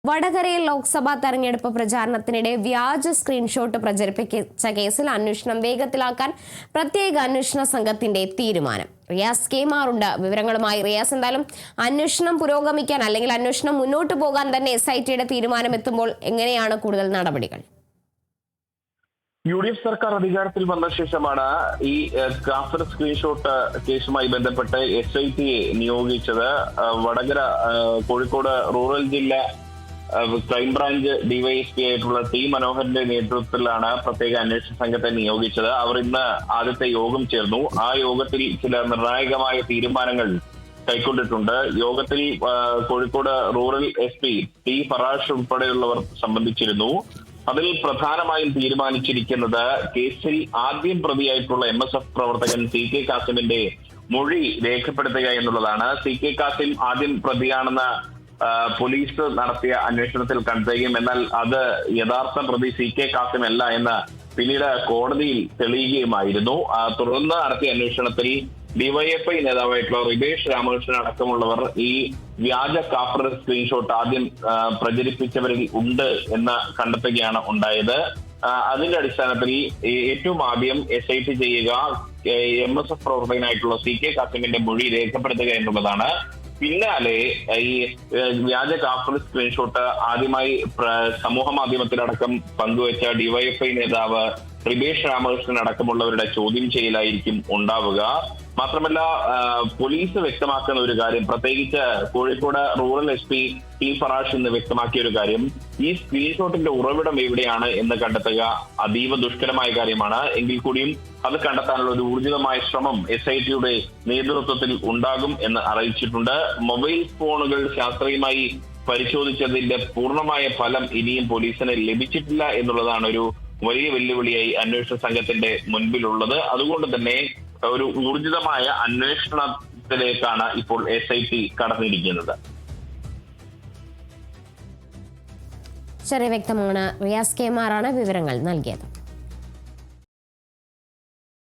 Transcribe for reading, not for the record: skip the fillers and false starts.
വടകരയിൽ ലോക്സഭാ തെരഞ്ഞെടുപ്പ് പ്രചാരണത്തിനിടെ വ്യാജ സ്ക്രീൻഷോട്ട് പ്രചരിപ്പിച്ച കേസിൽ അന്വേഷണം വേഗത്തിലാക്കാൻ പ്രത്യേക അന്വേഷണ സംഘത്തിന്റെ തീരുമാനം. റിയാസ് കേമാറുണ്ട് വിവരങ്ങളുമായി. റിയാസ്, എന്തായാലും അന്വേഷണം പുരോഗമിക്കാൻ അല്ലെങ്കിൽ അന്വേഷണം മുന്നോട്ട് പോകാൻ തന്നെ SITയുടെ തീരുമാനം എത്തുമ്പോൾ എങ്ങനെയാണ് കൂടുതൽ നടപടികൾ? UDF സർക്കാർ അധികാരത്തിൽ വന്ന ശേഷമാണ് ഈ കാഫർ സ്ക്രീൻഷോട്ട് കേസുമായി ബന്ധപ്പെട്ട് SITയെ നിയോഗിച്ചത്. വടകര കോഴിക്കോട് റൂറൽ ജില്ല ക്രൈംബ്രാഞ്ച് DYSP ആയിട്ടുള്ള T മനോഹരന്റെ നേതൃത്വത്തിലാണ് പ്രത്യേക അന്വേഷണ സംഘത്തെ നിയോഗിച്ചത്. അവർ ഇന്ന് ആദ്യത്തെ യോഗം ചേർന്നു. ആ യോഗത്തിൽ ചില നിർണായകമായ തീരുമാനങ്ങൾ കൈക്കൊണ്ടിട്ടുണ്ട്. യോഗത്തിൽ Kozhikode rural SP T Farash ഉൾപ്പെടെയുള്ളവർ സംബന്ധിച്ചിരുന്നു. അതിൽ പ്രധാനമായും തീരുമാനിച്ചിരിക്കുന്നത് കേസിൽ ആദ്യം പ്രതിയായിട്ടുള്ള MSF പ്രവർത്തകൻ CK കാസിമിന്റെ മൊഴി രേഖപ്പെടുത്തുക എന്നുള്ളതാണ്. CK കാസിം ആദ്യം പ്രതിയാണെന്ന് പോലീസ് നടത്തിയ അന്വേഷണത്തിൽ കണ്ടെത്തുകയും എന്നാൽ അത് യഥാർത്ഥ പ്രതി CK കാസിം അല്ല എന്ന് പിന്നീട് കോടതിയിൽ തെളിയുകയുമായിരുന്നു. തുടർന്ന് നടത്തിയ അന്വേഷണത്തിൽ DYFI നേതാവായിട്ടുള്ള റിബേഷ് രാമകൃഷ്ണൻ അടക്കമുള്ളവർ ഈ വ്യാജ കാഫർ സ്ക്രീൻഷോട്ട് ആദ്യം പ്രചരിപ്പിച്ചവരിൽ ഉണ്ട് എന്ന് കണ്ടെത്തുകയാണ് ഉണ്ടായത്. അതിന്റെ അടിസ്ഥാനത്തിൽ ഏറ്റവും ആദ്യം SIT ചെയ്യുക MSF പ്രവർത്തകനായിട്ടുള്ള CK കാസിമിന്റെ മൊഴി രേഖപ്പെടുത്തുക എന്നുള്ളതാണ്. പിന്നാലെ ഈ വ്യാജ കാഫർ സ്ക്രീൻഷോട്ട് ആദ്യമായി സമൂഹ മാധ്യമത്തിലടക്കം പങ്കുവച്ച DYFI നേതാവ് റിബേഷ് രാമകൃഷ്ണൻ അടക്കമുള്ളവരുടെ ചോദ്യം ചെയ്യലായിരിക്കും ഉണ്ടാവുക. മാത്രമല്ല, പോലീസ് വ്യക്തമാക്കുന്ന ഒരു കാര്യം, പ്രത്യേകിച്ച് Kozhikode rural SP T Farash എന്ന് വ്യക്തമാക്കിയ ഒരു കാര്യം, ഈ സ്ക്രീൻഷോട്ടിന്റെ ഉറവിടം എവിടെയാണ് എന്ന് കണ്ടെത്തുക അതീവ ദുഷ്കരമായ കാര്യമാണ്. എങ്കിൽ കൂടിയും അത് കണ്ടെത്താനുള്ള ഒരു ഊർജിതമായ ശ്രമം SITയുടെ നേതൃത്വത്തിൽ ഉണ്ടാകും എന്ന് അറിയിച്ചിട്ടുണ്ട്. മൊബൈൽ ഫോണുകൾ ശാസ്ത്രീയമായി പരിശോധിച്ചതിന്റെ പൂർണ്ണമായ ഫലം ഇനിയും പോലീസിന് ലഭിച്ചിട്ടില്ല എന്നുള്ളതാണ് ഒരു വലിയ വെല്ലുവിളിയായി അന്വേഷണ സംഘത്തിന്റെ മുൻപിലുള്ളത്. അതുകൊണ്ട് തന്നെ ഒരു ഊർജിതമായ അന്വേഷണത്തിലേക്കാണ് ഇപ്പോൾ SIT കടന്നിരിക്കുന്നത്. ചെറിയ വ്യക്തമാണ്. റിയാസ് കേമാറാണ് വിവരങ്ങൾ നൽകിയത്.